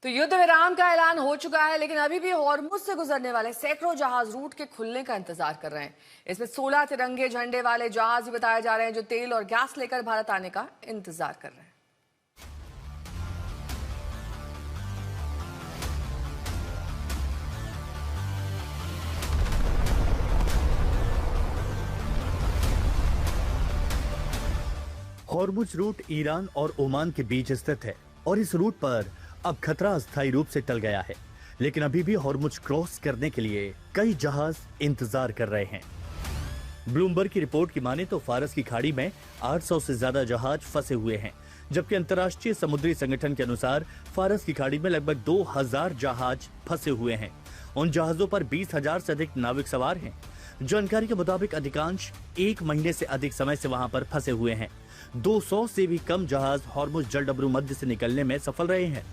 तो युद्ध विराम का ऐलान हो चुका है, लेकिन अभी भी हॉर्मुज से गुजरने वाले सैकड़ों जहाज रूट के खुलने का इंतजार कर रहे हैं। इसमें 16 तिरंगे झंडे वाले जहाज भी बताए जा रहे हैं, जो तेल और गैस लेकर भारत आने का इंतजार कर रहे हैं। हॉर्मुज रूट ईरान और ओमान के बीच स्थित है और इस रूट पर अब खतरा अस्थायी रूप से टल गया है, लेकिन अभी भी हॉर्मुज क्रॉस करने के लिए कई जहाज इंतजार कर रहे हैं। ब्लूमबर्ग की रिपोर्ट की माने तो फारस की खाड़ी में 800 से ज्यादा जहाज फंसे हुए हैं, जबकि अंतर्राष्ट्रीय समुद्री संगठन के अनुसार फारस की खाड़ी में लगभग 2000 जहाज फंसे हुए हैं। उन जहाजों पर 20,000 से अधिक नाविक सवार हैं। जानकारी के मुताबिक अधिकांश 1 महीने से अधिक समय से वहां पर फंसे हुए हैं। 200 से भी कम जहाज हॉर्मुज जलडमरू मध्य से निकलने में सफल रहे हैं।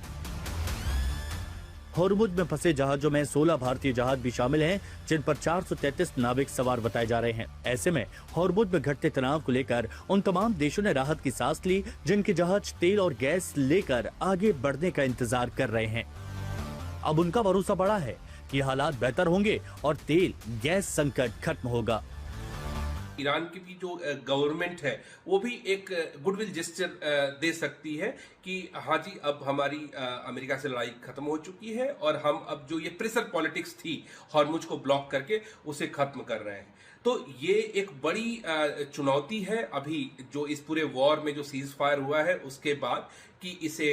हॉर्मुज में फंसे जहाजों में 16 भारतीय जहाज भी शामिल हैं, जिन पर 433 नाविक सवार बताए जा रहे हैं। ऐसे में हॉर्मुज में घटते तनाव को लेकर उन तमाम देशों ने राहत की सांस ली, जिनके जहाज तेल और गैस लेकर आगे बढ़ने का इंतजार कर रहे हैं। अब उनका भरोसा बढ़ा है कि हालात बेहतर होंगे और तेल गैस संकट खत्म होगा। ईरान की भी जो गवर्नमेंट है वो भी एक गुडविल जेस्चर दे सकती है कि हाँ जी, अब हमारी अमेरिका से लड़ाई खत्म हो चुकी है और हम अब जो ये प्रेशर पॉलिटिक्स थी हॉर्मुज को ब्लॉक करके उसे खत्म कर रहे हैं। तो ये एक बड़ी चुनौती है अभी जो इस पूरे वॉर में जो सीज फायर हुआ है उसके बाद, कि इसे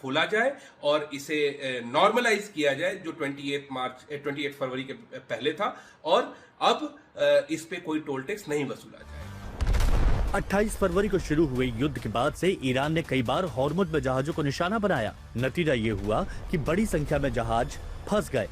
खोला जाए और इसे नॉर्मलाइज किया जाए, जो 28 फरवरी के पहले था, और अब इस पे कोई टोल टैक्स नहीं वसूला जाए। 28 फरवरी को शुरू हुए युद्ध के बाद से ईरान ने कई बार हॉर्मुज में जहाजों को निशाना बनाया। नतीजा ये हुआ कि बड़ी संख्या में जहाज फंस गए।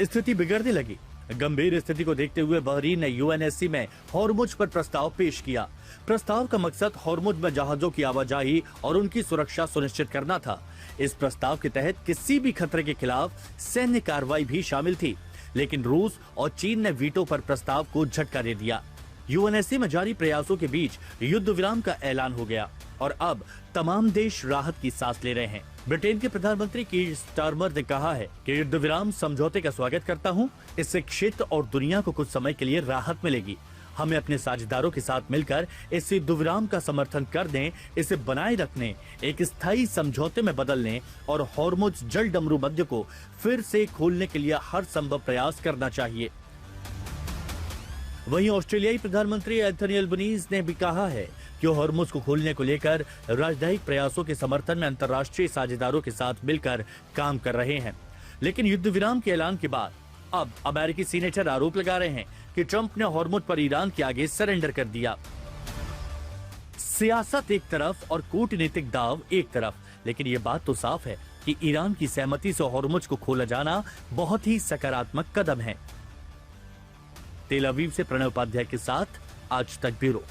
स्थिति बिगड़ने लगी। गंभीर स्थिति को देखते हुए बहरीन ने यूएनएससी में हॉर्मुज पर प्रस्ताव पेश किया। प्रस्ताव का मकसद हॉर्मुज में जहाजों की आवाजाही और उनकी सुरक्षा सुनिश्चित करना था। इस प्रस्ताव के तहत किसी भी खतरे के खिलाफ सैन्य कार्रवाई भी शामिल थी, लेकिन रूस और चीन ने वीटो पर प्रस्ताव को झटका दे दिया। यूएनएससी में जारी प्रयासों के बीच युद्ध विराम का ऐलान हो गया और अब तमाम देश राहत की सांस ले रहे हैं। ब्रिटेन के प्रधानमंत्री कीर स्टारमर ने कहा है कि युद्ध विराम समझौते का स्वागत करता हूं। इससे क्षेत्र और दुनिया को कुछ समय के लिए राहत मिलेगी। हमें अपने साझेदारों के साथ मिलकर इस युद्ध विराम का समर्थन करने, इसे बनाए रखने, एक स्थायी समझौते में बदलने और हॉर्मुज जलडमरू मध्य को फिर से खोलने के लिए हर संभव प्रयास करना चाहिए। वहीं ऑस्ट्रेलियाई प्रधानमंत्री एंथनी अल्बनीज ने भी कहा है कि हॉर्मुज को खोलने को लेकर राजनयिक प्रयासों के समर्थन में अंतर्राष्ट्रीय साझेदारों के साथ मिलकर काम कर रहे हैं। लेकिन युद्ध विराम के ऐलान के बाद अब अमेरिकी सीनेटर आरोप लगा रहे हैं कि ट्रंप ने हॉर्मुज पर ईरान के आगे सरेंडर कर दिया। सियासत एक तरफ और कूटनीतिक दाव एक तरफ, लेकिन ये बात तो साफ है कि ईरान की सहमति से हॉर्मुज को खोला जाना बहुत ही सकारात्मक कदम है। तेल अवीव से प्रणव उपाध्याय के साथ आज तक ब्यूरो।